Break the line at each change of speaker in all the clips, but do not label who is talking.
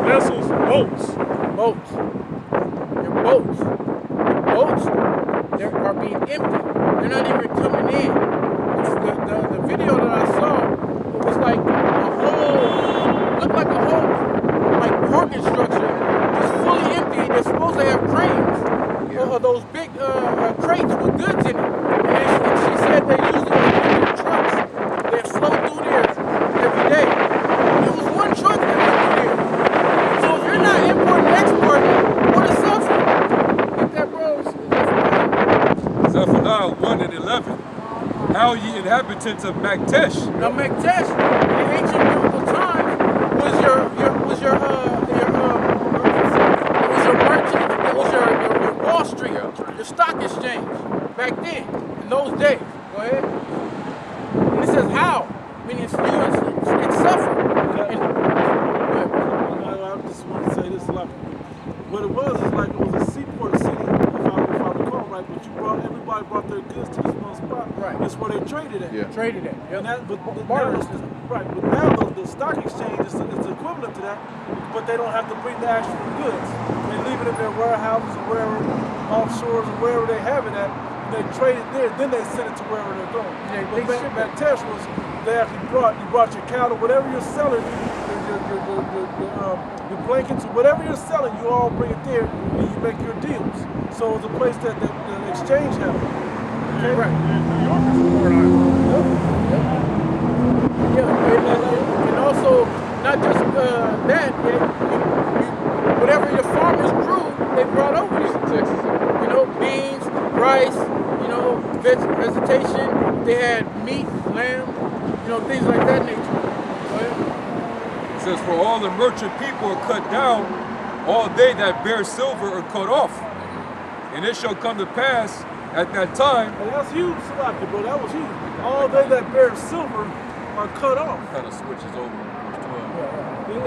vessels, boats.
Boats. Your boats. Your boats, they are being emptied. They're not even coming in. The video that I saw, it was like a whole, looked like a whole, like parking structure, just fully empty. They're supposed to have cranes, or those big crates with goods in it. And she said they usually have trucks that flow through there every day. It was one truck that went through there. So if you're not importing and exporting, what is suffering? Get that, bro?
Zephaniah 1 and 11. How ye inhabitants of Maktesh.
Now Maktesh, in the ancient biblical times, was your merchant, it was your Wall Street, your stock exchange. Back then, in those days. Go ahead. And it says how, meaning it's suffering.
I just want to say this, like, what it was is like it was a seaport city, if I recall right. But everybody brought their goods to this one spot.
Right.
That's where they traded at.
Yeah. Traded at. Yep.
But now the stock exchange is equivalent to that, but they don't have to bring the actual goods. They leave it in their warehouses or wherever, offshores or wherever they have it at. They trade it there, then they send it to wherever they're going. Yeah, but Maktesh was, they actually you brought your cattle, whatever you're selling, your blankets, or whatever you're selling, you all bring it there and you make your deals. So it's a place that the exchange happened. Okay?
Right.
New York is a Port Island.
Yeah, and also, not just that, whatever your farmers grew, they brought over here to Texas. You know, beans, rice, you know, vegetation. They had meat, lamb, you know, things like that nature.
It says, for all the merchant people are cut down, all they that bear silver are cut off. And it shall come to pass at that time.
And that's huge, Salaki, bro. That was huge. All they that bear silver are cut off.
Kind of switches over.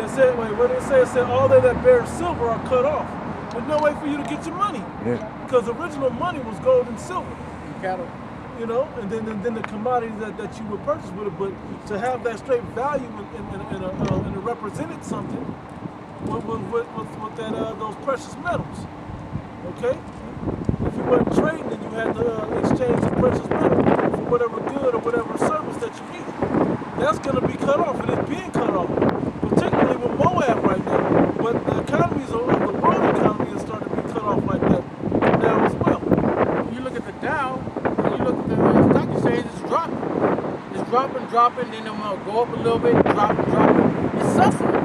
It said, wait, what did it say? It said all they that bear silver are cut off. There's no way for you to get your money.
Yeah.
Because the original money was gold and silver.
Cattle.
You know, and then the commodities that you would purchase with it, but to have that straight value and to represented something with that those precious metals. Okay? If you weren't trading, then you had to exchange the precious metal for whatever good or whatever service that you need. That's going to be cut off, and it's being cut off, particularly with Moab right now. But the economies of the world economy is starting to be cut off like that now as well.
When you look at the Dow, when you look at the stock exchange, it's dropping. It's dropping, then it'll go up a little bit, dropping. It's suffering.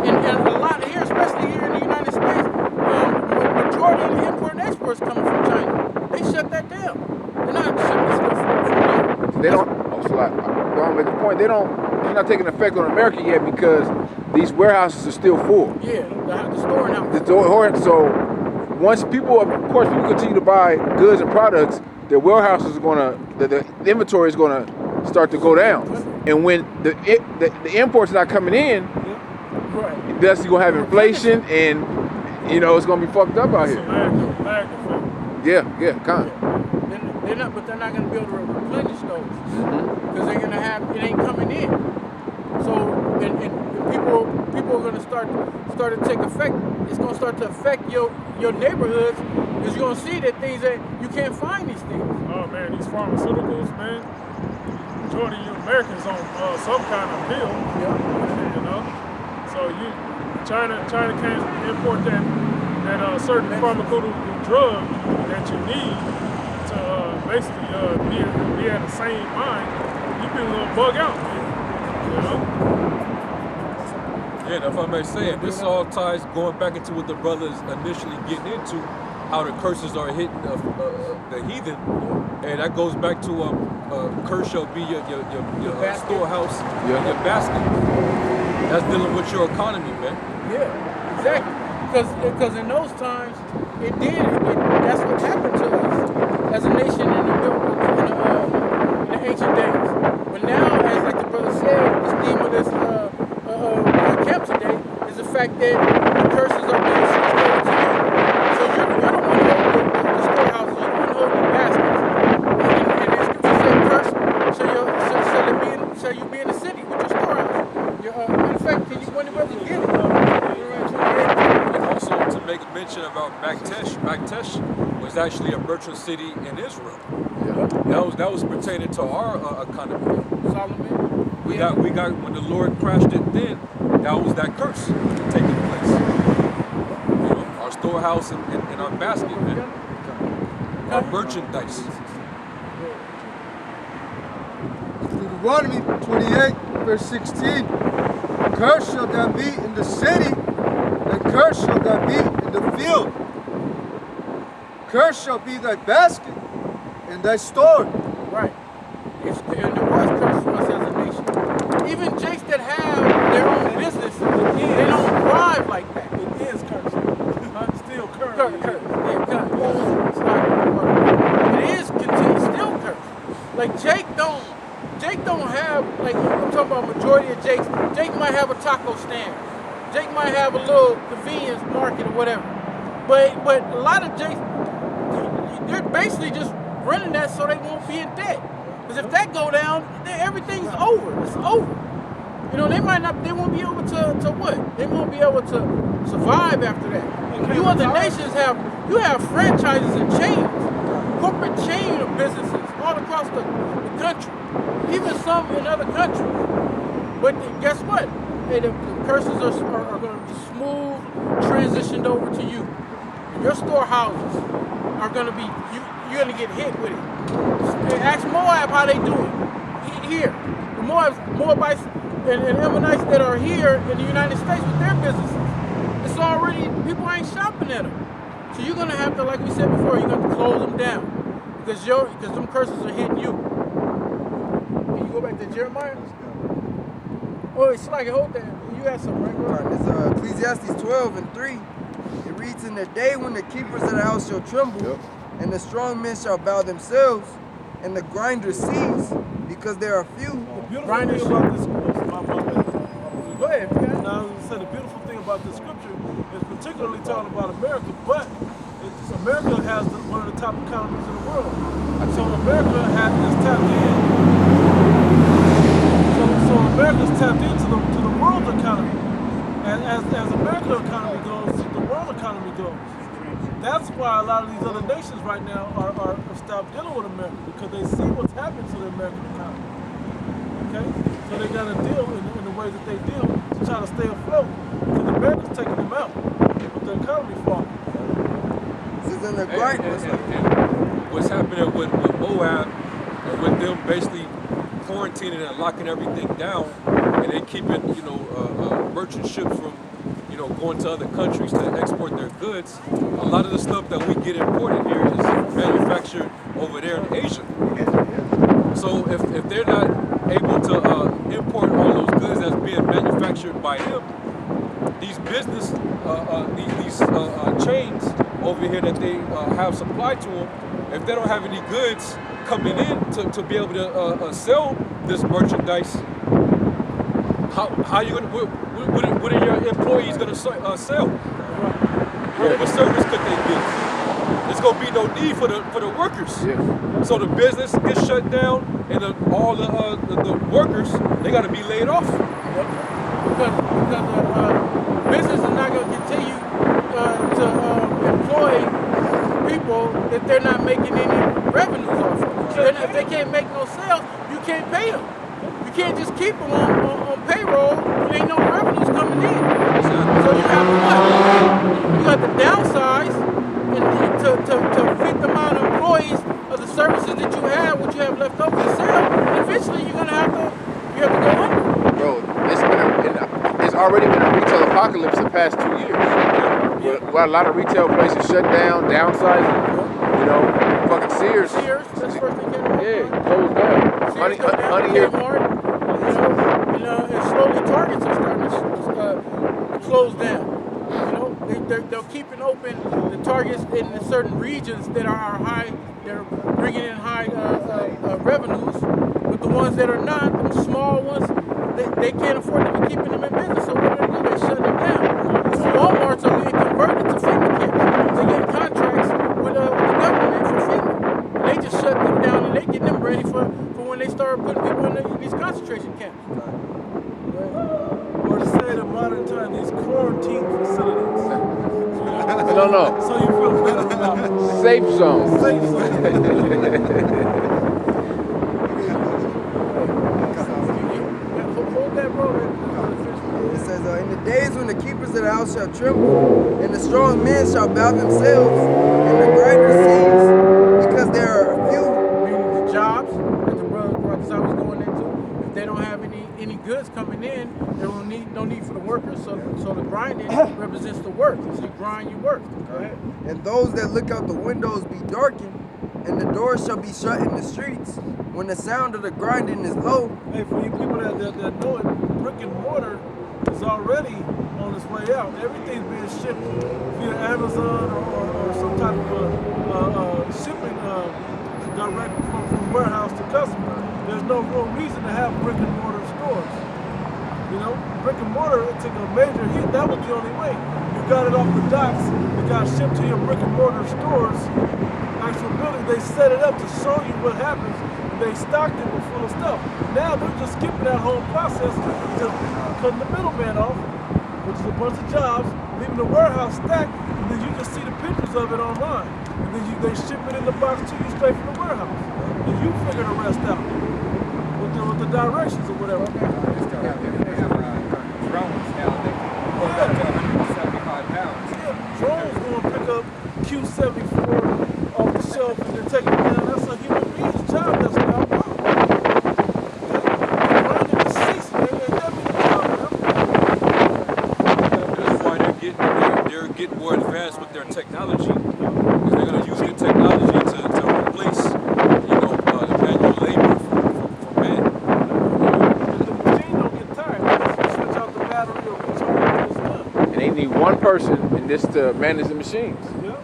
And a lot here, especially here in the United States, the majority of the import and exports coming from China. They shut that down. They're not shipping stuff from here.
They don't. Also, I want to make a point. It's not taking effect on America yet because these warehouses are still full.
Yeah, the storing house.
So once people continue to buy goods and products, their warehouses are the inventory is gonna start to go down. And when the imports not coming in,
right,
that's gonna have inflation, and you know it's gonna be fucked up out here.
Lag effect.
Yeah, kind of.
They're not going to be able to replenish those because they're going to have it ain't coming in. So and people are going to start to take effect. It's going to start to affect your neighborhoods because you're going to see that things that you can't find these things.
Oh man, these pharmaceuticals, man. Majority of you Americans on some kind of pill.
Yeah.
You know. So China can't import that certain pharmaceutical drug that you need to basically be at the same mind. You people gonna bug out, you know.
Yeah, if I may say it, this all ties going back into what the brothers initially getting into, how the curses are hitting the heathen, and that goes back to curse shall be your storehouse, and your basket. That's dealing with your economy, man.
Yeah, exactly. Because in those times, that's what happened to us as a nation in the ancient days. But now, as like the brother said, the theme of this camp today is the fact that the curses are being switched over to you. So you're the one holding the storehouses, you're the one holding the baskets. And the scripture said, curse shall you be in the city with your storehouse. Matter of fact, when the brother get it?
make a mention about Maktesh. Maktesh was actually a merchant city in Israel.
Yeah.
That was pertaining to our economy.
Solomon.
We got when the Lord crashed it. Then that was that curse taking place. You know, our storehouse and our basket, man. Our merchandise.
Deuteronomy 28, verse 16. Cursed shall thou be in the city, and cursed shall thou be in the field. Cursed shall be thy basket and thy store.
Right. And there was curse for us as a nation. Even jakes that have their own businesses, they don't thrive like that.
It is cursed. Still cursed.
Curse. Yeah, curse. It's not it is still cursed. Like Jake don't have, like, I'm talking about majority of Jakes. Jake might have a taco stand. Jake might have a little convenience market or whatever. But a lot of Jakes, they're basically just running that so they won't be in debt. Because if that go down, then everything's over. It's over. You know, they won't be able to what? They won't be able to survive after that. You other nations have franchises and chains, corporate chain of businesses all across the country, even some in other countries. But guess what? Hey, the curses are going to be smooth transitioned over to you. Your storehouses are going to be, you're going to get hit with it. Ask Moab how they do it here. The Moabites and Ammonites that are here in the United States with their businesses. It's already, people ain't shopping at them. So you're going to have to, like we said before, you're going to have to close them down. Because them curses are hitting you. Can you go back to Jeremiah? Oh, it's like, hold that. You had something, right?
Right, it's Ecclesiastes 12 and 3. It reads, in the day when the keepers of the house shall tremble, and the strong men shall bow themselves, and the grinders cease, because there are few.
The beautiful thing about this scripture,
Go ahead.
now, I said the beautiful thing about this scripture is particularly talking about America, but America has one of the top economies in the world. So America is tapped in. So America's tapped into the world economy. And as America's economy goes, the world economy goes. That's why a lot of these other nations right now are stopped dealing with America, because they see what's happening to the American economy. Okay? So they got to deal in the way that they deal to try to stay afloat, because America's taking them out with the economy falling.
This is in the grind.
And what's happening with Moab, and with them basically quarantining and locking everything down, and they keeping, merchant ships from, going to other countries to export their goods. A lot of the stuff that we get imported here is manufactured over there in Asia. So if they're not able to import all those goods that's being manufactured by them, these business, these chains over here that they have supplied to them, if they don't have any goods coming in to be able to sell this merchandise, how you gonna? What are your employees gonna sell? What service could they give? There's gonna be no need for the workers.
Yeah.
So the business gets shut down, and all the workers, they got to be laid off.
Because business is not going to continue to employ people that they're not making any revenues off of. If they can't make no sales, you can't pay them. You can't just keep them on payroll when ain't no revenues coming in. So you have to what? You have to downsize to fit the amount of employees of the services that you have, what you have left over to sell. And eventually you're going to have to go under.
Bro, it's already been a retail apocalypse the past 2 years. Well, a lot of retail places shut down, downsizing. Fucking Sears.
Sears, that's the first thing came out.
Yeah, closed down.
Sears cut down,
Honey here.
Kmart, and slowly Targets are starting to close down. They're keeping open the Targets in certain regions that are high. They're bringing in high revenues, but the ones that are not, the small ones, they can't afford to be keeping them in business. So what do? They shut them down. Walmarts are being converted to FEMA camps. They get contracts with the government for FEMA. And they just shut them down, and they get them ready for when they start putting people in these concentration camps.
Or to say it in modern time, these quarantine facilities.
No.
So you feel better about it.
Safe zone.
Safe zone.
Hold that, bro.
It says, in the days when the keepers of the house shall tremble, and the strong men shall bow themselves, and the grinder cease, because there are few.
Meaning the jobs that the brothers I was going into, if they don't have any goods coming in, there will no need for the workers. So the grinding represents the work. So you grind, you work. Go ahead.
And those that look out the windows be darkened, and the doors shall be shut in the streets, when the sound of the grinding is low.
Hey, for you people that know it, brick and mortar is already on its way out. Everything's being shipped via Amazon or some type of shipping direct from warehouse to customer. There's no real reason to have brick and mortar stores. You know, brick and mortar, it took a major hit. That was the only way. You got it off the docks, it got shipped to your brick and mortar stores, actual building. They set it up to show you what happens. They stocked it with full of stuff. Now they're just skipping that whole process, just cutting the middleman off, which is a bunch of jobs, leaving the warehouse stacked, and then you just see the pictures of it online. And then they ship it in the box to you straight from the warehouse. And you figure the rest out with the directions or whatever.
Drones now, they can go up to 175 pounds.
Yeah, drones gonna pick up Q74 off the shelf and then take it down. That's a human being's job. That's not wrong. Grinding is ceasing. Ain't that be the job now?
That's why they're getting more advanced with their technology. Because they're going to use the technology to replace, manual labor for men.
The machine don't get tired. They just switch out the battery or recharge it. It's done.
And they need one person in this to manage the machines.
Yeah.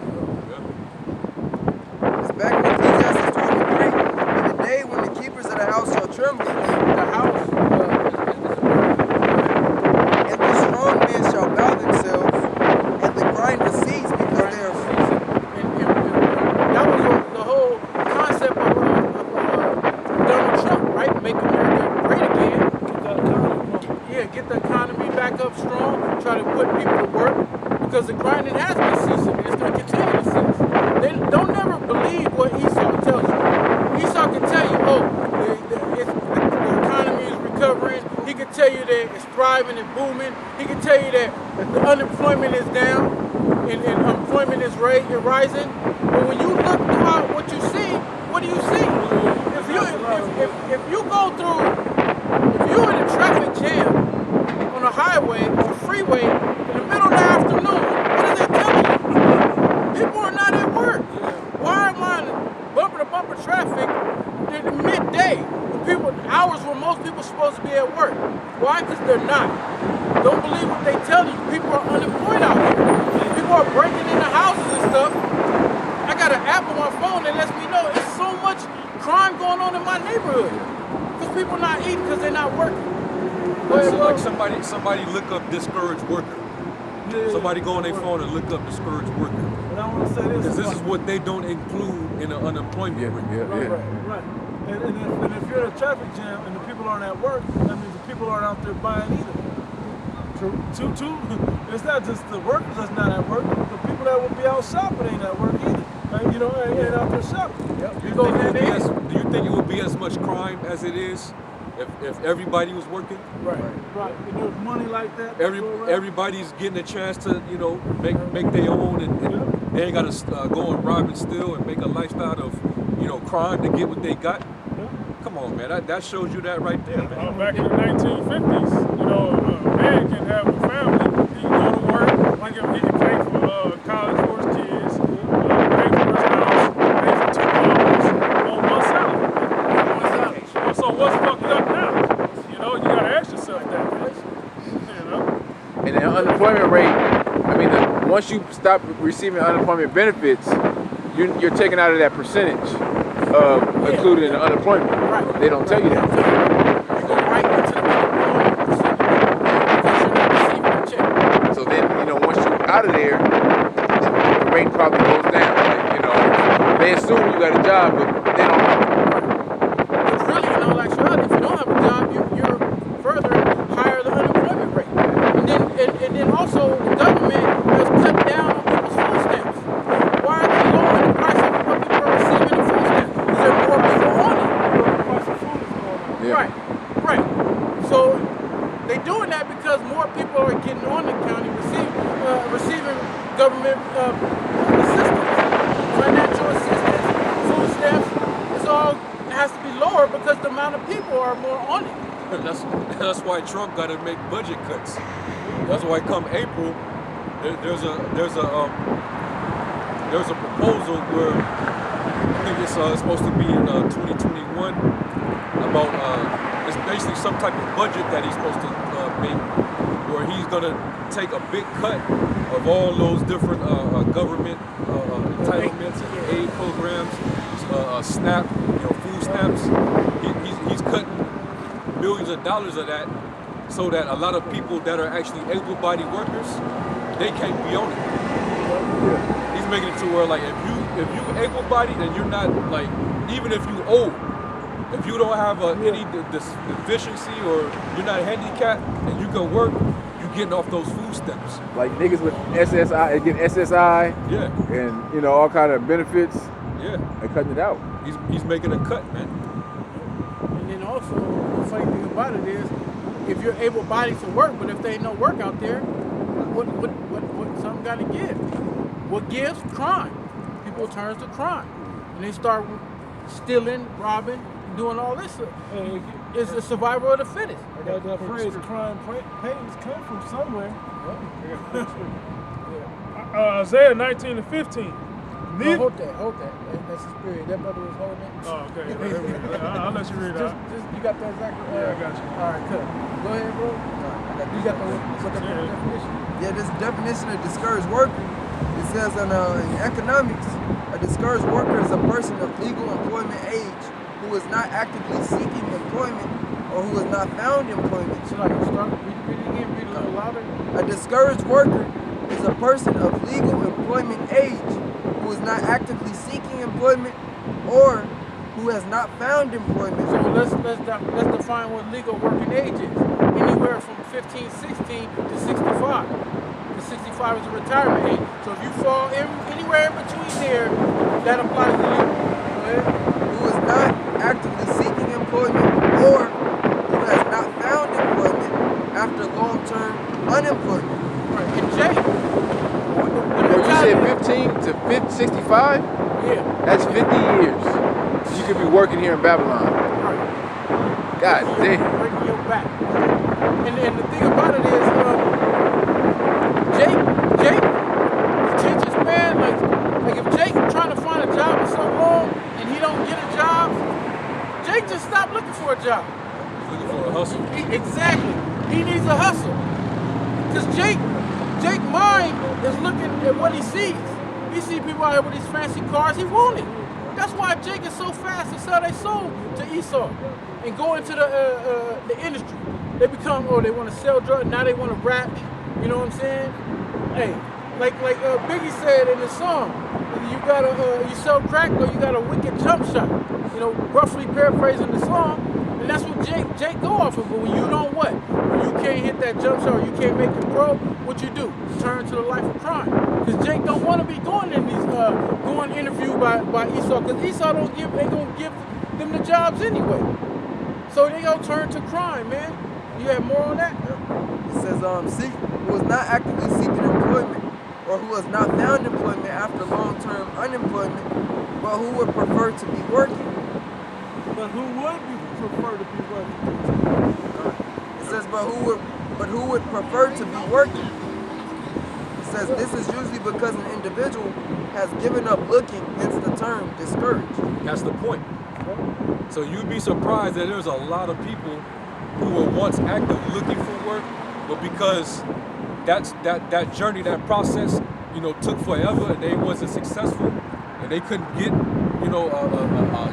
It's back in Ecclesiastes 12:3. In the day when the keepers of the house shall tremble,
The house
and the strong men shall bow themselves, and the grinder cease, because they are few.
that was the whole concept of Donald Trump, right? Make America great again. Get the economy back up strong, try to put people to work, because the grinding has been ceasing, and it's going to continue to cease. They don't never believe what Esau tells you. Esau can tell you, the economy is recovering. He can tell you that it's thriving and booming. He can tell you that the unemployment is down and employment is rising. But when you look throughout what you see, what do you see? If you go through, if you're in a traffic jam on a highway or freeway in the middle of the afternoon, what are they telling you? People are not at work. Why am I in bumper-to-bumper traffic in midday? Hours where most people are supposed to be at work. Why? Because they're not. Don't believe what they tell you. People are unemployed out here. People are breaking into houses and stuff. I got an app on my phone that lets me know it's so much crime going on in my neighborhood. Because people are not eating because they're not working.
So like somebody look up discouraged worker. Somebody go on their phone and look up discouraged worker.
But I want to say this.
Because this is what they don't include in an unemployment rate.
Right. And if you're in a traffic jam and the people aren't at work, that means the people aren't out there buying either. Two, it's not just the workers that's not at work. The people that would be out shopping ain't at work either. Ain't out there shopping.
Do you think it would be as much crime as it is if everybody was working?
Right. And there's money like that.
Everybody's getting a chance to, make their own, and they ain't got to go and rob and steal and make a lifestyle of, crime to get what they got. Come on, man. That shows you that right there, man.
Back in the 1950s, a man can have a family. He can go to work. He can pay for college for his kids, pay for his house, pay for 2 cars on one salary. So what's fucked up now? You got to ask yourself that.
And the unemployment rate, once you stop receiving unemployment benefits, you're taken out of that percentage of included in the unemployment. Right. They don't tell you that.
You go right into the unemployment because you're not receiving a check.
So then, once you're out of there, the rate probably goes down. They assume you got a job, but they don't know.
Because really, in all actuality, if you don't have a job, you're further higher the unemployment rate. And then also, the government has cut down on people's food start more on it.
That's why Trump got to make budget cuts. That's why come April, there's a proposal where I think it's supposed to be in 2021 about it's basically some type of budget that he's supposed to make, where he's gonna take a big cut of all those different government entitlements and aid programs, SNAP, food stamps. He's cutting billions of dollars of that, so that a lot of people that are actually able-bodied workers, they can't be on it. He's making it to where like if you able-bodied and you're not like, even if you old, if you don't have any deficiency or you're not handicapped and you can work, you getting off those food stamps.
Like niggas with SSI, get SSI,
Yeah.
and all kind of benefits.
Yeah.
They're cutting it out.
He's making a cut, man.
And then also, the funny thing about it is, if you're able-bodied to work, but if there ain't no work out there, what something got to give? What gives? Crime. People turn to crime, and they start stealing, robbing, doing all this. It's the survival of the fittest.
That phrase, crime pays, come from somewhere.
Isaiah 19 and 15.
No, hold that. That's the spirit. That brother was holding it.
Oh, okay. I'll let you read it.
Just, you got that exactly?
Yeah, I got you.
All right, good. Go ahead, bro. You got the definition?
Yeah, this definition of discouraged worker, it says in economics, a discouraged worker is a person of legal employment age who is not actively seeking employment or who has not found employment.
Should I start? Read it again. Read it a little louder.
A discouraged worker is a person of legal employment age who is not actively seeking employment or who has not found employment.
So let's define what legal working age is. Anywhere from 15, 16 to 65. The 65 is a retirement age. So if you fall anywhere in between there, that applies to you. Go ahead.
Who is not actively seeking employment or who has not found employment after long-term unemployment.
Right. And Jay,
Well, you said 15 to 65?
yeah.
That's 50 years. You could be working here in Babylon.
Right.
God damn.
Breaking your back. And the thing about it is, Jake teaches, man, like if Jake trying to find a job for so long and he don't get a job, Jake just stopped looking for a job.
He's looking for a hustle.
Exactly. He needs a hustle. Because Jake mind is looking at what he sees. He sees people out here with these fancy cars, he want it. That's why Jake is so fast to sell their soul to Esau and go into the industry. They become, they want to sell drugs, now they want to rap, you know what I'm saying? Hey, like Biggie said in the song, you gotta, you sell crack or you got a wicked jump shot. You know, roughly paraphrasing the song, and that's what Jake go off of. But when you don't what? When you can't hit that jump shot or you can't make it pro, what you do? Turn to the life of crime. Because Jake don't want to be going in these, going interviewed by Esau, because Esau ain't gonna give them the jobs anyway. So they gonna turn to crime, man. You have more on that?
It says, who is not actively seeking employment or who has not found employment after long-term unemployment, but who would prefer to be working.
But who would prefer to be working?
It says, but who would prefer to be working. It says this is usually because an individual has given up looking, hence the term discouraged.
That's the point. So you'd be surprised that there's a lot of people who were once active looking for work, but because that journey, that process, took forever and they wasn't successful and they couldn't get,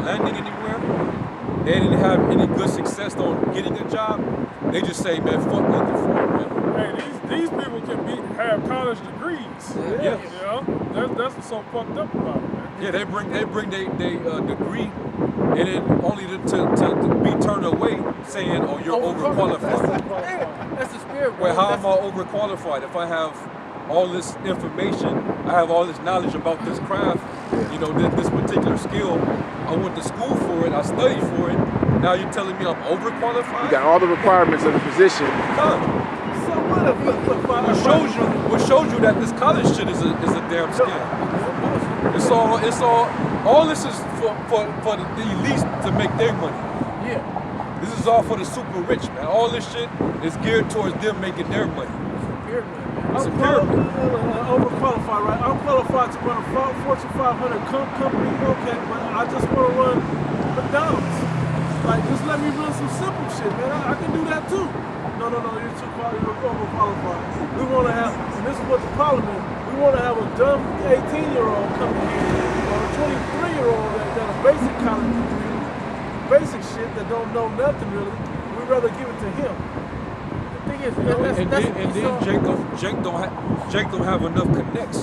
landing anywhere. They didn't have any good success on getting a job. They just say, man, fuck looking for it, man.
Hey, these people can have college degrees.
Yeah.
You know, that's what's so fucked up about it, man.
Yeah, they bring their degree, and then only to be turned away, saying, "Oh, you're overqualified."
That's the spirit.
Well, how am I overqualified if I have all this information? I have all this knowledge about this craft, this particular skill. I went to school for it. I studied for it. Now you're telling me I'm overqualified?
You got all the requirements of the position.
Huh.
So what
What shows you that this college shit is a damn scam? All this is for the elites to make their money.
Yeah.
This is all for the super rich, man. All this shit is geared towards them making their money. It's a pyramid.
Overqualified, right? I'm qualified to run a Fortune 500 company, okay, but I just want to run McDonald's. Like, just let me run some simple shit, man. I can do that too. No, you're too qualified, you're overqualified. We want to have, and this is what the problem is, we want to have a dumb 18-year-old come in here, or a 23-year-old that got a basic college degree, basic shit that don't know nothing really. We'd rather give it to him.
Thing is,
And then Jake don't have enough connects.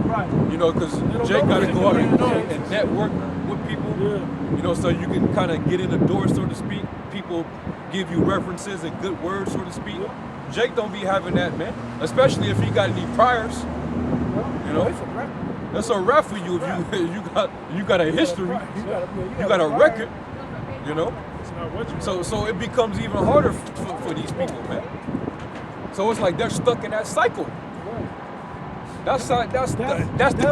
Right.
You know, because Jake got to go out and network with people. Yeah. You know, so you can kind of get in the door, so to speak. People give you references and good words, so to speak. Yeah. Jake don't be having that, man. Especially if he got any priors. You know, that's a rap for you if you got a history, you got a record. You know. So it becomes even harder for these people, man. So it's like they're stuck in that cycle. That's the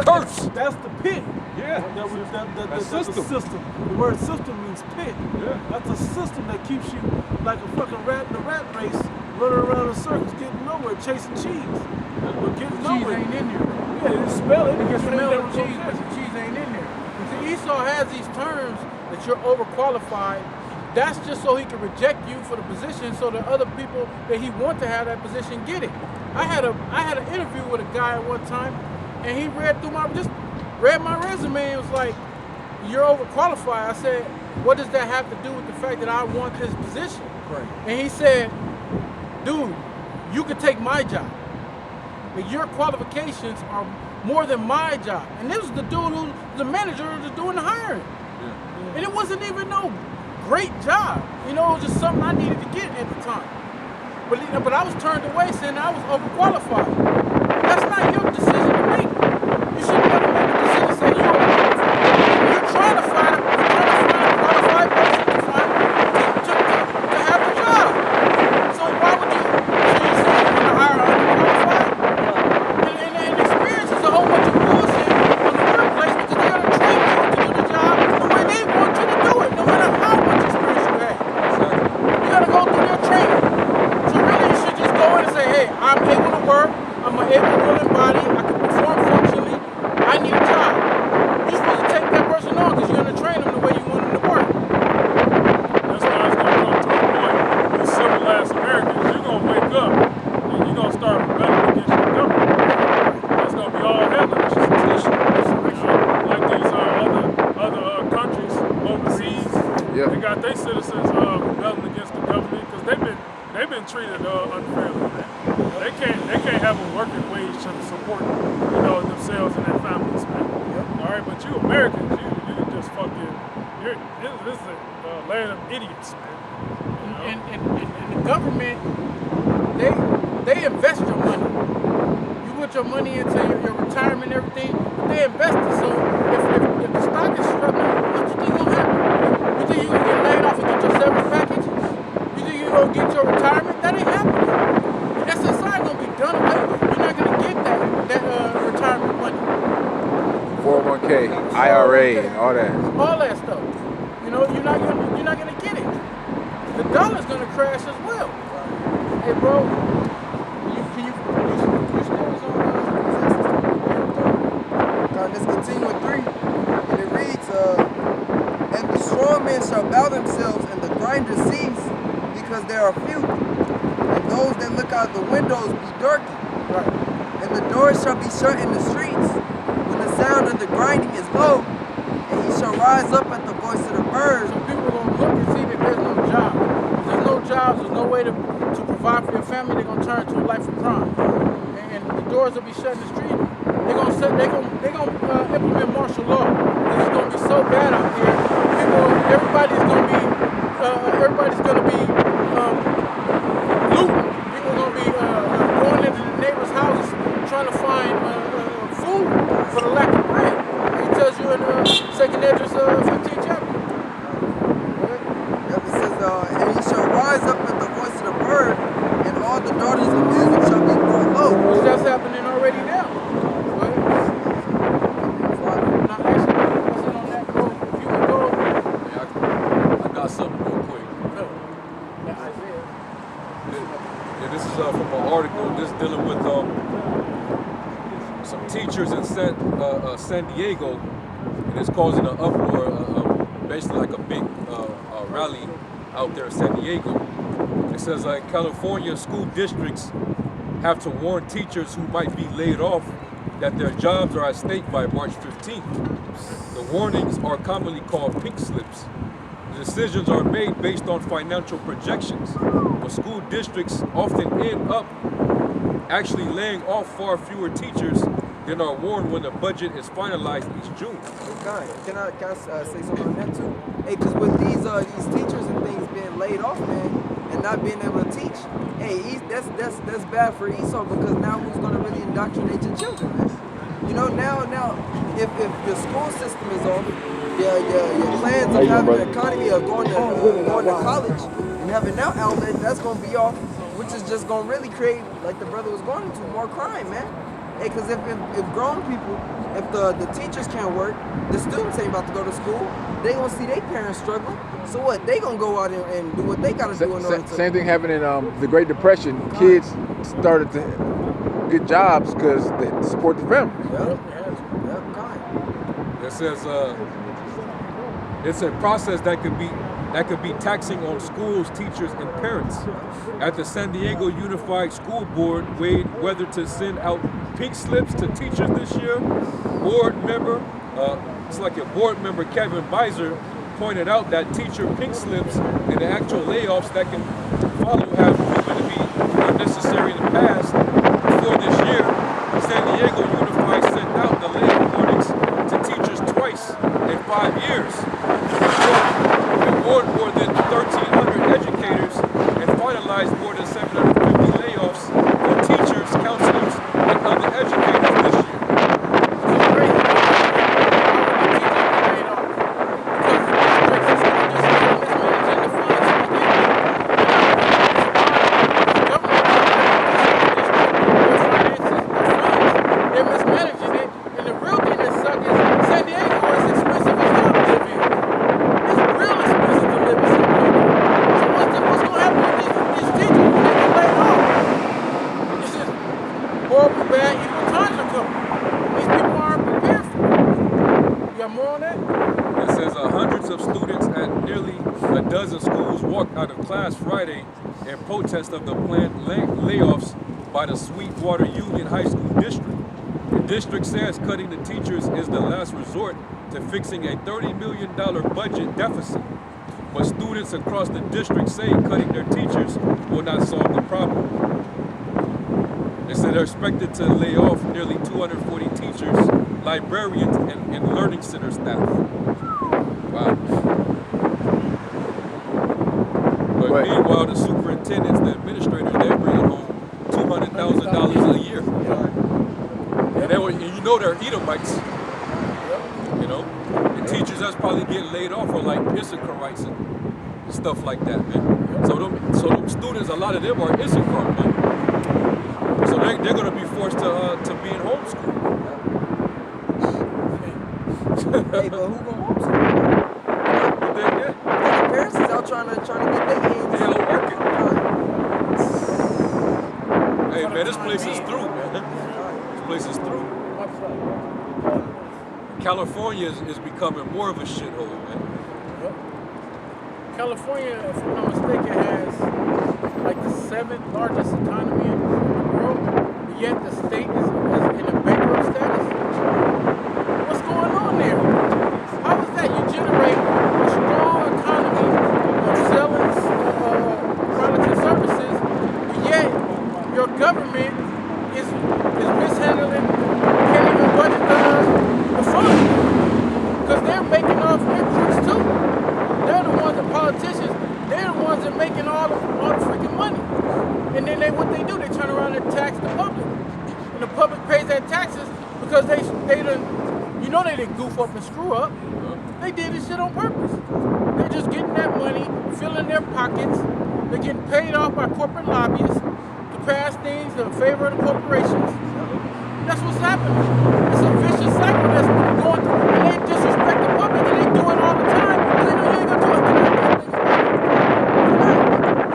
curse.
That's the pit.
Yeah.
That's the system. The word system means pit. Yeah. That's a system that keeps you like a fucking rat in a rat race, running around in circles, getting nowhere, chasing cheese. But getting nowhere.
Cheese ain't in there.
Yeah, you smell it.
You can smell the cheese, but the cheese ain't in there. See, Esau has these terms that you're overqualified. That's just so he can reject you for the position, so that other people that he wants to have that position get it. I had an interview with a guy at one time, and he read my resume and was like, "You're overqualified." I said, "What does that have to do with the fact that I want this position?" Right. And he said, "Dude, you could take my job, but your qualifications are more than my job." And this was the dude who's the manager who's doing the hiring. Yeah. And it wasn't even no great job. You know, it was just something I needed to get at the time. But I was turned away saying I was overqualified. That's not your decision to make. You should never make a decision saying you're overqualified. You're trying to find a qualified person to have the job. So why would you say you're going to hire underqualified? And experience is a whole bunch of bullshit on the workplace because they're going to train you to do the job the way they want you to do it, no matter how much experience you have. You got to go through their training. So really you should just go in and say, hey, I'm able to work, I'm an able willing body, I can perform functionally, I need a job. You're supposed to take that person on because you're going to train them the way you want them to work.
That's why it's going to come to a point with civilized Americans, you're going to wake up and you're going to start rebelling against your government. It's going to be all hell in this situation. Like these other countries overseas, they got their citizens rebelling against the government because they've been treated unfairly. They can't have a working wage to support themselves and their families, man. All right, but you Americans, you just fucking this is a land of idiots, man.
And the government, they invest your money. You put your money into your retirement and everything, but they invest it. So if the stock is struggling, what you think gonna happen? You think you're gonna get laid off and get your severance package? You think you're gonna get your retirement? That ain't happening. SSI gonna be done away with. You're not gonna get that retirement money.
401k, IRA, all that.
All that stuff. You know, you're not gonna get it. The dollar's gonna crash as well. Hey, bro, can you stories on
Let's continue with 3. And it reads, and the strong men shall bow themselves, and the grinders cease, because there are few. And those that look out the windows be darkened. Right. And the doors shall be shut in the streets, when the sound of the grinding is low, and he shall rise up at the voice of the birds.
So people are gonna look and see that there's no job. If there's no jobs, there's no way to provide for your family, they're gonna turn to a life of crime. And the doors will be shut in the street. They're gonna implement martial law. It's gonna be so bad out here. Everybody's gonna be looting. People are gonna be going into the neighbors' houses trying to find food for the lack of bread. He tells you in 2nd Esdras 15th chapter.
Yep, it says, and he shall rise up at the voice of the bird, and all the daughters of music shall be brought low.
That's happening already now. Now, actually, wasn't on that, bro. If you would go.
Yeah, I got something real quick. some teachers in San Diego, and it's causing an uproar, basically like a big rally out there in San Diego. It says California school districts have to warn teachers who might be laid off that their jobs are at stake by March 15th. The warnings are commonly called pink slips. The decisions are made based on financial projections, but school districts often end up actually laying off far fewer teachers than are warned when the budget is finalized each June.
Can I say something on that too? Hey, because with these teachers and things being laid off, man, and not being able to teach, hey, that's bad for Esau, because now who's going to really indoctrinate your children, man? You know, now if your school system is off, your plans of having an economy of going to college and having that outlet, that's going to be off, which is just going to really create, like the brother was going into, more crime, man. Hey, because if grown people, if the teachers can't work, the students ain't about to go to school, they going to see their parents struggling. So what? They going to go out and do what they got to do in order to...
Same thing happened in the Great Depression. Kids started to get jobs because they support the family.
It says it's a process that could be taxing on schools, teachers, and parents. At the San Diego Unified School Board weighed whether to send out pink slips to teachers this year. Board member Kevin Beiser pointed out that teacher pink slips and the actual layoffs that can follow have proven to be unnecessary in the past. Before this year, San Diego Unified sent out the layoff warnings to teachers twice in 5 years. It warned more than 1,300 educators and finalized more than 750 layoffs for teachers, counselors, and other educators this year.
It's crazy.
Protest of the planned layoffs by the Sweetwater Union High School District. The district says cutting the teachers is the last resort to fixing a $30 million budget deficit. But students across the district say cutting their teachers will not solve the problem. They said they're expected to lay off nearly 240 teachers, librarians, and learning center staff. Wow. But meanwhile, the superintendents, the administrators, they're bringing home $200,000 a year. And you know they're Edomites. You know? The teachers that's probably getting laid off are like Issacharites and stuff like that, man. So them students, a lot of them are Issachar, man. So they're going to be forced to be in homeschool.
Hey, but who going to homeschool? The parents is out trying to get their hands.
They out working. Hey, man, this place is through, man. This place is through. California is becoming more of a shithole, man.
California, if I'm not mistaken, has like the 7th largest economy in the world, but yet the state is in a bankrupt status. What's going on there? How is that? You generate a strong economy of selling products and services, but yet your government is mishandling, can't even budget the funds, because they're making off imports too. They're the ones, the politicians, they're the ones that are making all the freaking money. And then what they do, they turn around and tax the public. And the public pays their taxes because they didn't goof up and screw up. They did this shit on purpose. They're just getting that money, filling their pockets. They're getting paid off by corporate lobbyists to pass things in favor of the corporations. That's what's happening. It's a vicious cycle that's going through. And they disrespect the public, and they do it all the time. And they know you ain't gonna do it.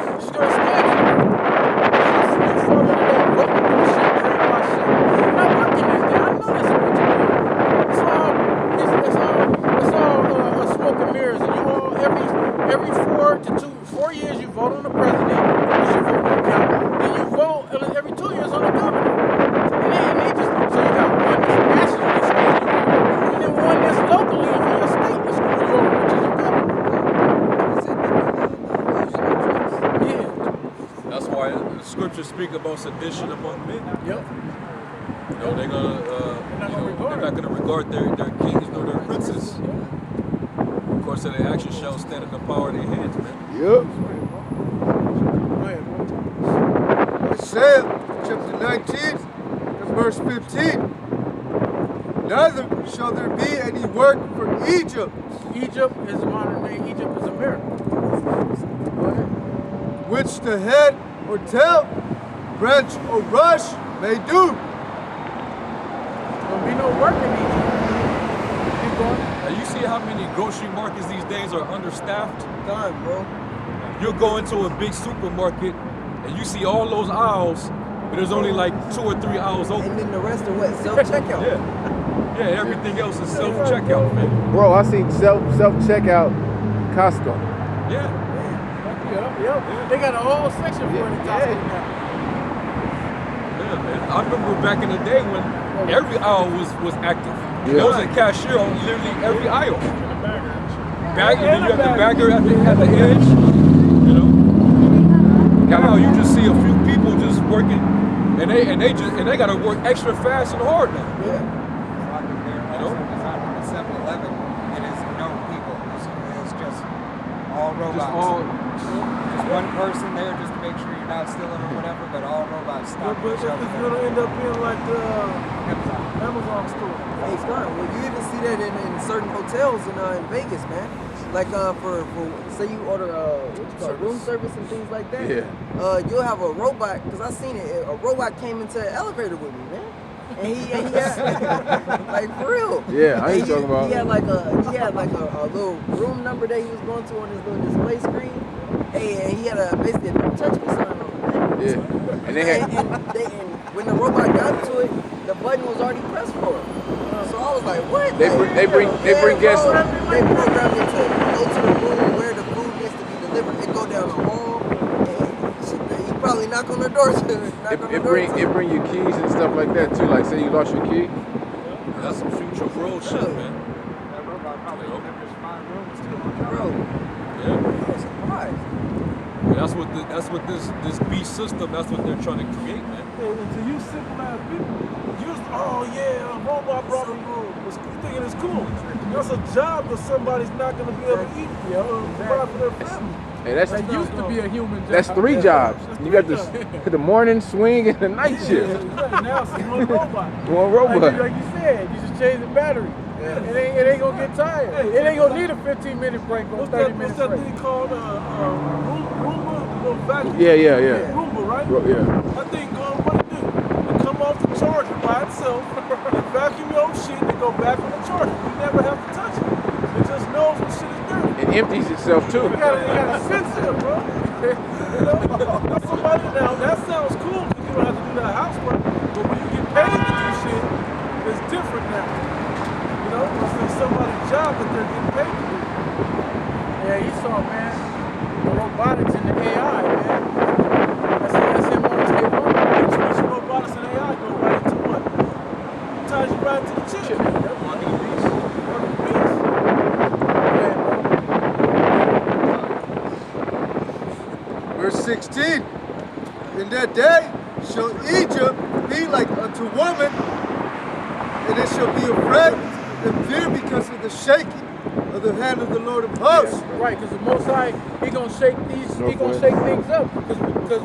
You're just gonna stand for it. You fall into that voting bullshit, brainwash shit. You're not working this day. I
scriptures speak about sedition among men.
Yep.
You know, they're not gonna regard their kings nor their princes. Of course, their actions shall stand in the power of their hands, man.
Yep.
Go ahead, bro.
Isaiah chapter 19 and verse 15. Neither shall there be any work for Egypt,
Egypt is modern day Egypt is America. Go ahead.
which the head or tail, branch or rush may do.
There'll be no work in Egypt. Keep going.
Now you see how many grocery markets these days are understaffed?
Done, bro.
You'll go into a big supermarket and you see all those aisles, but there's only like 2 or 3 aisles open.
And then the rest are what? Self-checkout.
Yeah, everything else is self-checkout, man.
Bro, I seen self checkout Costco.
Yeah.
Yep. They got a whole section for it in Costco now.
Yeah, man. I remember back in the day when every aisle was active.
Yeah.
There was a cashier on literally every aisle. And then you have the bagger at the edge. You know. Now you just see a few people just working, and they gotta work extra fast and hard now.
Yeah.
It's not a 7-Eleven. It is no people. It's just all robots. Just one person there just to make sure you're not stealing or whatever, but all robots stop.
But it's gonna end up being like the Amazon store.
Hey, Scott, well, you even see that in certain hotels in Vegas, man. Like for say you order room service and things like that.
Yeah.
You'll have a robot, because I seen it. A robot came into the elevator with me, man. And he had like for real.
Yeah, I ain't
And
talking about.
He had like a little room number that he was going to on his little display screen. Hey, and he had basically a don't touch me sign on it, man.
Yeah. And they had.
And when the robot got to it, the button was already pressed for it. So I was like, what?
They bring guests.
They programmed it to go to the room where the food needs to be delivered. It go down the hall. And you probably knock on the door.
It bring you keys and stuff like that too. Like say you lost your key.
That's some future world shit, man.
That robot probably delivers 5 rooms too.
Bro,
Yeah.
I was surprised.
That's what this beast system. That's what they're trying to create, man.
And to you simple ass people, a robot brought me room. You thinking it's cool. That's a job that somebody's not gonna be able to eat, provide for their family.
Hey, that's
That used to be a human job.
that's 3 jobs. You got the morning swing and the night shift.
Now it's one robot.
One
Like
robot.
you said, you just change the battery. It ain't gonna get tired. It ain't gonna need a 15-minute break or
What's
30
that
minute break.
thing called? Roomba? The little vacuum?
Yeah.
Roomba, right?
Yeah.
That thing going, what it do? It come off the charger by itself, it vacuum your own shit, and go back on the charger. You never have to touch it. It just knows when shit is dirty.
It empties itself too.
You gotta sense it, bro. That's somebody now. That sounds cool because you don't have to do that housework. But when you get paid to do shit, it's different now. It's somebody's job that they're getting paid to do.
Yeah, you saw, man, the robotics and the AI, man. That's it on the table.
Which robotics and AI go right into what? Ties you right into the chip. Market beast.
Verse 16. In that day shall Egypt be like unto woman, and it shall be afraid and fear because of the shaking of the hand of the Lord of hosts.
Right, because the Most High, he gonna shake things up. Because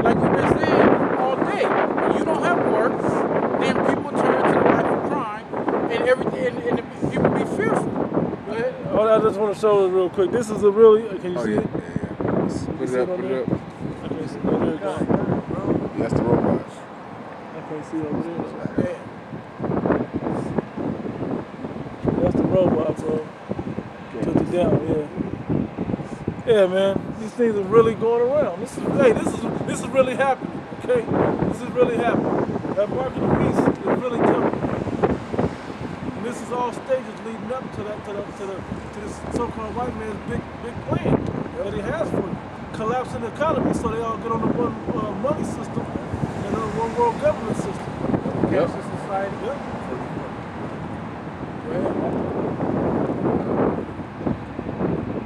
like we've been saying all day, when you don't have work, then people turn to the life of crime, and everything, and people be fearful. Go ahead.
Oh, I just want to show it real quick. This is a really. Can you see it?
Put it up.
I can't see it. There it goes.
That's the robot.
I can't see it over there. That's the robot, bro. Took it down, yeah, man. These things are really going around. This is really happening. Okay, this is really happening. That mark of the beast is really coming. And this is all stages leading up to this so-called white man's big plan that he has for you. Collapsing the economy so they all get on the one money system and on one world government system.
Yep.
Society.
Yep.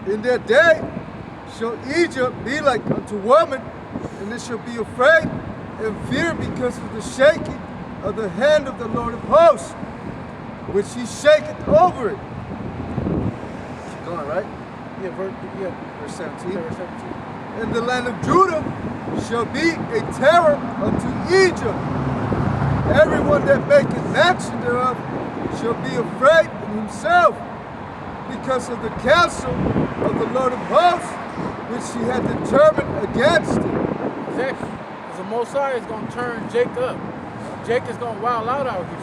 In that day shall Egypt be like unto woman, and it shall be afraid and fear because of the shaking of the hand of the Lord of hosts, which he shaketh over it. Keep going, right? Verse 17. And the land of Judah shall be a terror unto Egypt. Everyone that maketh mention thereof shall be afraid in himself, because of the counsel of the Lord of hosts, which he had determined against it.
Exactly. Because the Mosiah is going to turn Jacob. Jacob's going to wild out here.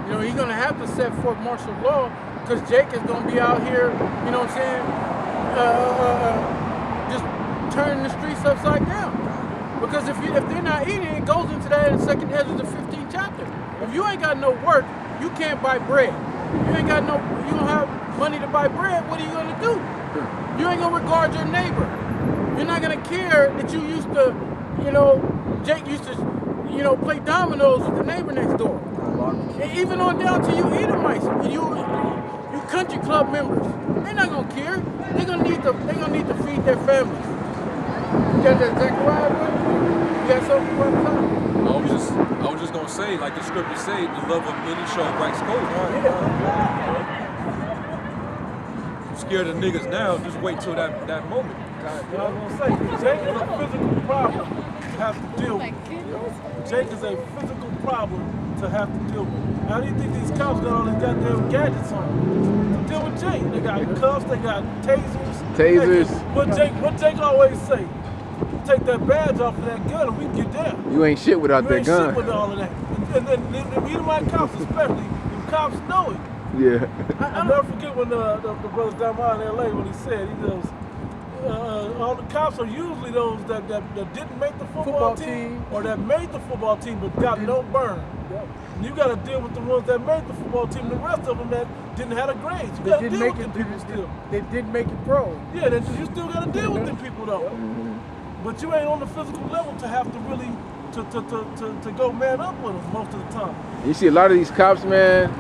You know, he's going to have to set forth martial law, because Jacob's going to be out here, you know what I'm saying, just turning the streets upside down. Because if they're not eating, it goes into that in 2nd Ezra, the 15th chapter. If you ain't got no work, you can't buy bread. You don't have money to buy bread, what are you going to do? You ain't going to regard your neighbor. You're not going to care that you used to, you know, Jake used to, you know, play dominoes with the neighbor next door. And even on down to you Edomites, you country club members. They're not going to care. They're going to need to feed their families. You got that Zechariah, bro? You got something for us?
I was just gonna say, like the scriptures say, the love of many shall wax cold. I'm scared of niggas now, just wait till that moment.
What I was gonna say, Jake is a physical problem to have to deal with. Jake is a physical problem to have to deal with. How do you think these cops got all these goddamn gadgets on to deal with Jake? They got cuffs, they got tasers.
Tasers.
Hey, what Jake always say? Take that badge off of that gun and we can get down.
You ain't shit without that gun.
You ain't shit with all of that. And the Edomite cops especially, the cops know it.
Yeah.
I'll never forget when the brothers down by in LA when he said, he goes, all the cops are usually those that didn't make the football team or that made the football team but got no burn. Yep. And you got to deal with the ones that made the football team, the rest of them that didn't have the grades. You got to deal with them people still.
They didn't make it pro.
Yeah, you still got to deal with them people though. But you ain't on the physical level to have to really to go man up with them most of the time.
You see a lot of these cops, man,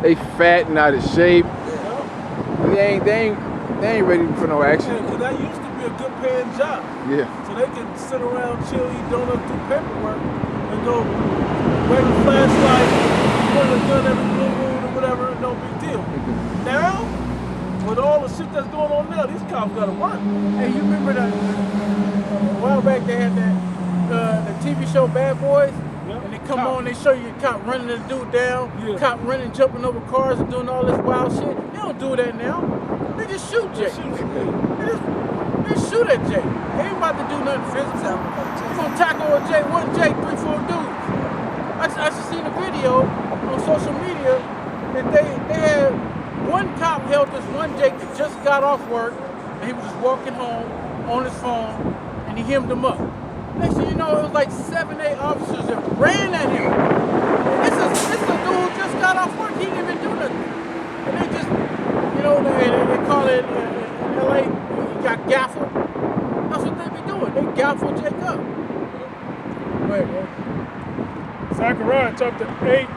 they fat and out of shape.
Yeah.
They ain't ready for no action.
Yeah, because that used to be a good paying job.
Yeah.
So they can sit around, chill, eat donuts, do paperwork, and go wave a flashlight, point a gun at the blue moon or whatever, no big deal. Now, with all the shit that's going on now, these cops gotta work.
Hey, you remember that a while back they had that the TV show Bad Boys?
Yeah.
And they come on, they show you a cop running the dude down, cop running, jumping over cars and doing all this wild shit. They don't do that now. They just shoot Jake. They shoot at Jake. They ain't about to do nothing physical. They're gonna tackle a Jake, one Jake, 3, 4 dudes. I just seen a video on social media that they had one cop held this one Jake that just got off work and he was just walking home on his phone and he hemmed him up. Next thing you know, it was like 7, 8 officers that ran at him. It's a dude who just got off work. He didn't even do nothing. And they just, you know, they call it in LA, you got gaffled. That's what they be doing. They gaffle Jake up. Wait, what?
Zechariah chapter 8,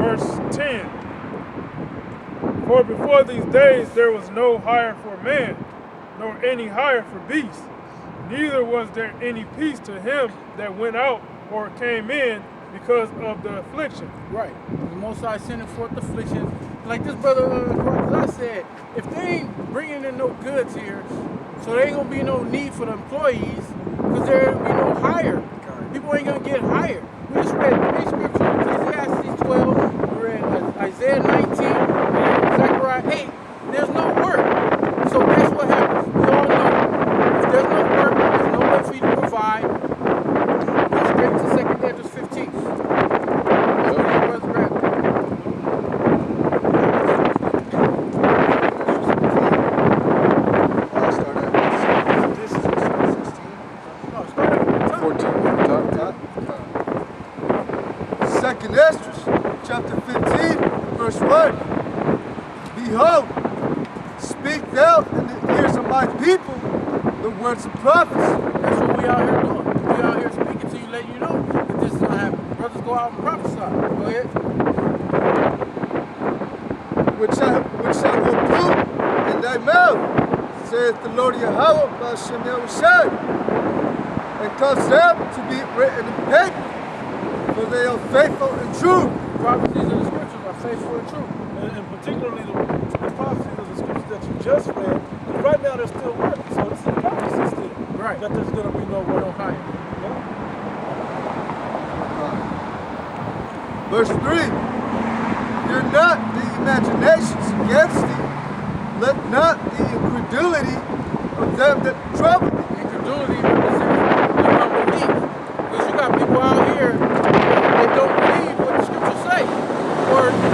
verse 10. For before these days there was no hire for man, nor any hire for beast. Neither was there any peace to him that went out or came in because of the affliction.
Right. The Most High sending forth affliction. Like this brother Kwaza said, if they ain't bringing in no goods here, so there ain't gonna be no need for the employees, because there ain't gonna be no hire. People ain't gonna get hired. We just read 3 scriptures, Ecclesiastes 12, we read Isaiah 19, and Zechariah 8. There's no work. So guess what happens? We all know, if there's no work, there's no way for you to provide. Go straight to 2 Ezra 15.
Second Ezra, chapter 15, verse 1. Behold, speak thou in the ears of my people the words of prophets.
That's what we out here doing. We out here speaking to you, letting you know that this is going to happen. Brothers go out and prophesy. Go ahead.
Which I will put in thy mouth, saith the Lord Yahweh, Ba'ashem Yahushai. and cause them to be written in paper, for they are faithful and true.
Prophecies of the scriptures are faithful and true.
And particularly the prophecies of the scriptures that you just read, 'cause right now they're still working, so this is prophecy still.
Right.
That there's going to be no
No
rain.
higher.
Verse 3. Fear not the imaginations against thee. Let not the incredulity of them that trouble thee.
Incredulity represents the unbelief. Because you got people out here that don't believe what the scriptures say.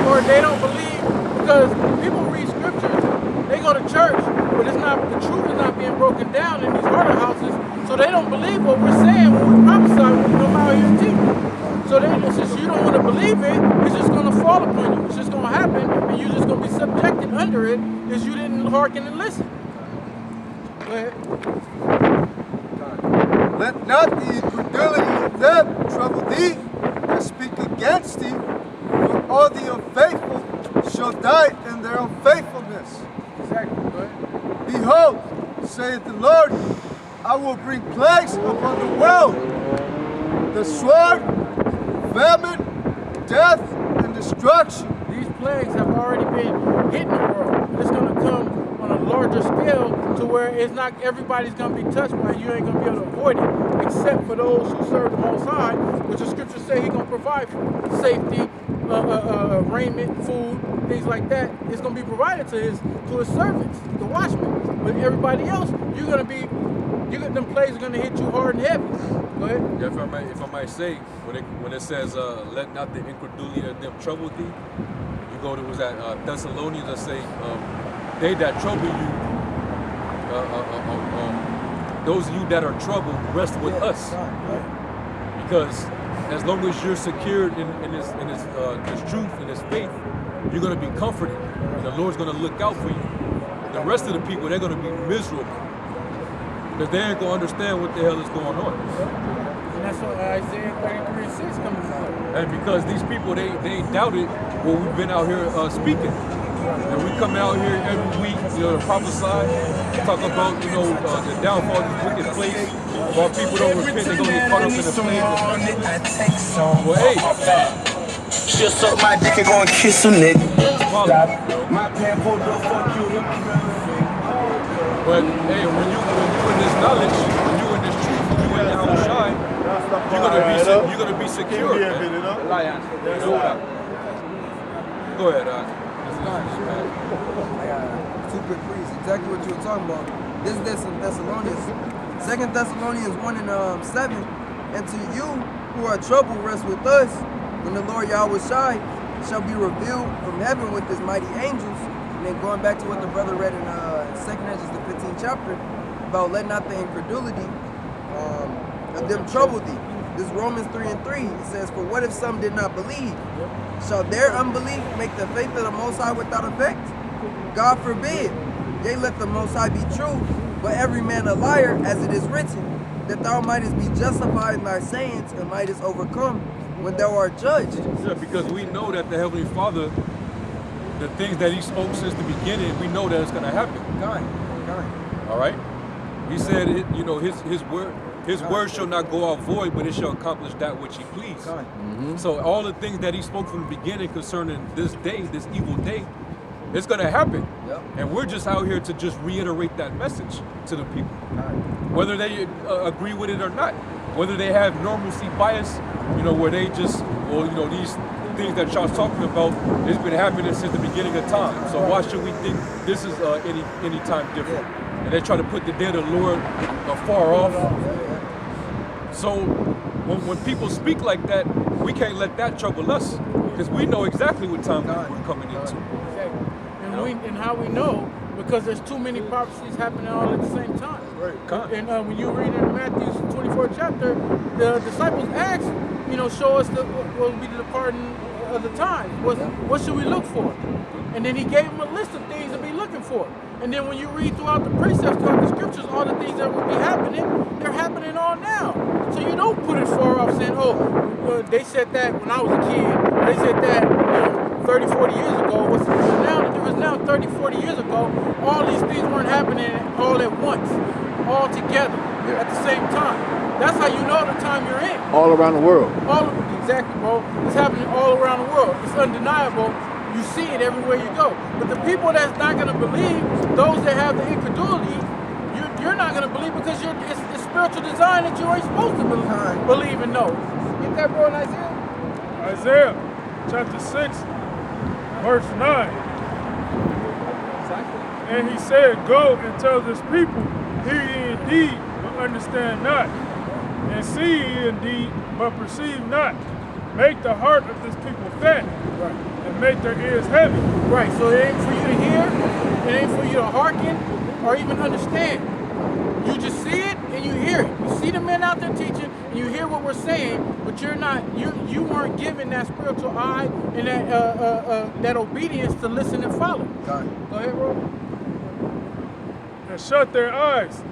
Or they don't believe because people read scriptures, they go to church, but it's not the truth is not being broken down in these harder houses, so they don't believe what we're saying when we prophesy when we come out here and teach. So since you don't want to believe it, it's just going to fall upon you. It's just going to happen, and you're just going to be subjected under it because you didn't hearken and listen. Go ahead.
Let not the incredulity of them trouble thee that speak against thee, for all the unfaithful shall die in their unfaithfulness.
Exactly. Go ahead.
Behold, saith the Lord, I will bring plagues upon the world, the sword, famine, death, and destruction.
These plagues have already been hitting the world. It's going to come on a larger scale to where it's not everybody's going to be touched by it. You ain't going to be able to avoid it, except for those who serve the Most High, which the scriptures say He's going to provide for safety, raiment, food, things like that. It's going to be provided to His servants, the watchmen. But everybody else, them plagues are going to hit you hard and heavy. Go ahead.
Yeah, if I might say, when it says, let not the incredulity of them trouble thee, you go to Thessalonians that say, they that trouble you, those of you that are troubled, rest with us. Because as long as you're secured in this truth, in this faith, you're going to be comforted. And the Lord's going to look out for you. The rest of the people, they're going to be miserable. Because they ain't going to understand what the hell is going on.
And that's what Isaiah 33:6 comes from.
And because these people, they doubted what we've been out here speaking. And we come out here every week, to prophesy, talk about, the downfall of this wicked place. While people don't repent, they're going to get caught up in the flames. Well, hey.
She'll suck my dick and go and kiss some nigga. My pants pulled up, fuck you.
But hey, when you in this knowledge, when you in this truth, when you in your shine, you're gonna be secure, man. Go ahead,
Two quick reads. Exactly what you were talking about. This is Thessalonians. 2 Thessalonians 1 and 7. And to you who are troubled, rest with us, when the Lord Yahweh shall be revealed from heaven with his mighty angels. And then going back to what the brother read in 2 Ezra, the 15th chapter, about let not the incredulity of them trouble thee. This Romans 3 and 3, it says, for what if some did not believe? Shall their unbelief make the faith of the Most High without effect? God forbid. Yea, let the Most High be true, but every man a liar, as it is written, that thou mightest be justified in thy sayings and mightest overcome when thou art judged.
Yeah, because we know that the Heavenly Father, the things that He spoke since the beginning, we know that it's going to happen.
God.
All right? He said, His word shall not go out void, but it shall accomplish that which He pleased. So all the things that He spoke from the beginning concerning this day, this evil day, it's going to happen.
Yep.
And we're just out here to just reiterate that message to the people. Whether they agree with it or not. Whether they have normalcy bias, where they just, these things that y'all's talking about, it's been happening since the beginning of time. So why should we think this is any time different? And they try to put the day of the Lord far off. So when people speak like that, we can't let that trouble us, because we know exactly what time we're coming into.
Exactly. And how we know, because there's too many prophecies happening all at the same time.
Right.
And when you read in Matthew 24th chapter, the disciples asked, show us what will be the pardon of the time. What should we look for? And then He gave them a list of things to be looking for. And then when you read throughout the precepts, throughout the scriptures, all the things that will be happening, they're happening all now. So you don't put it far off saying, they said that when I was a kid. They said that 30, 40 years ago. What's the difference now? 30, 40 years ago, all these things weren't happening all at once, all together, at the same time. That's how you know the time you're in.
All around the world.
Exactly, bro. It's happening all around the world. It's undeniable. You see it everywhere you go. But the people that's not going to believe, those that have the incredulity, you're not going to believe because it's spiritual design that you ain't supposed to believe and know. Get that, bro, in Isaiah?
Isaiah chapter 6, verse 9.
Exactly.
And he said, go and tell this people, hear ye indeed, but understand not. And see ye indeed, but perceive not. Make the heart of this people fat.
Right.
And make their ears heavy.
Right, so it ain't for you to hear, it ain't for you to hearken, or even understand. You just see it and you hear it. You see the men out there teaching, and you hear what we're saying, but you're not. You weren't given that spiritual eye and that obedience to listen and follow. Go ahead, bro.
And shut their eyes.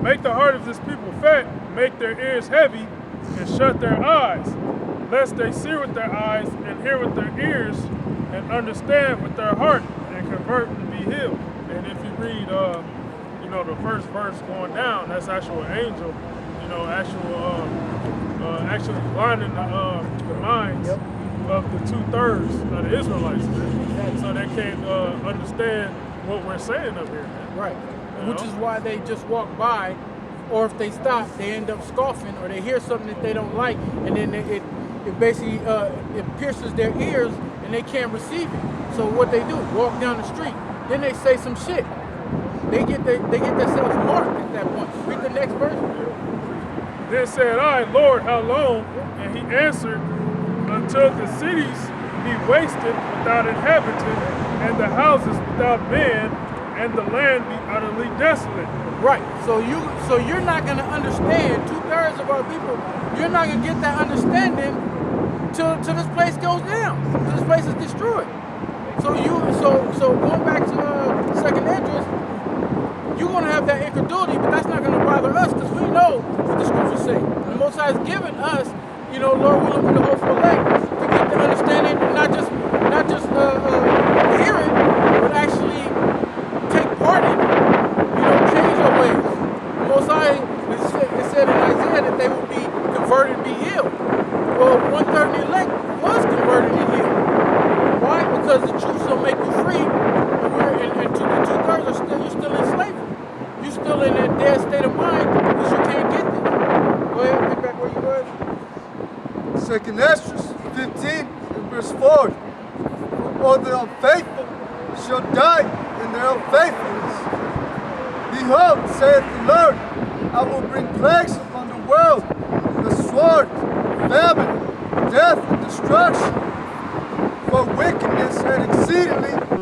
Make the heart of this people fat. Make their ears heavy, and shut their eyes, lest they see with their eyes and hear with their ears and understand with their heart and convert and be healed. And if you read, the first verse going down, that's actual angel, actually blinding the minds of the 2/3 of the Israelites, man. So they can't understand what we're saying up here, man.
Right. Which is why they just walk by, or if they stop, they end up scoffing, or they hear something that they don't like, and then it basically it pierces their ears and they can't receive it. So what they do, walk down the street, then they say some shit. They get themselves marked at that point. Read the next verse.
Then said I, Lord, how long? And he answered, until the cities be wasted without inhabitant, and the houses without man, and the land be utterly desolate.
Right. So you're not gonna understand. 2/3 of our people, you're not gonna get that understanding till this place goes down. Till this place is destroyed. So going back to second entrance, you're gonna have that incredulity, but that's not gonna bother us because we know what the scriptures say. The Most High has given us, Lord willing, with the hope for leg to get the understanding, not just hear it, but actually take part in it. Change your ways. The Most High, it said in Isaiah that they would be converted and be healed. Well, 1/3 of the elect was converted and healed. Why? Because the truth shall make you free, and 2/3 you're still in slavery. You're still in that dead state of mind because you can't get this. Go ahead, get back where you was.
Second Esdras 15 and verse 4. All the unfaithful shall die in their unfaithfulness. Behold, saith the Lord, I will bring plagues upon the world, the sword, famine, death, and destruction. For wickedness had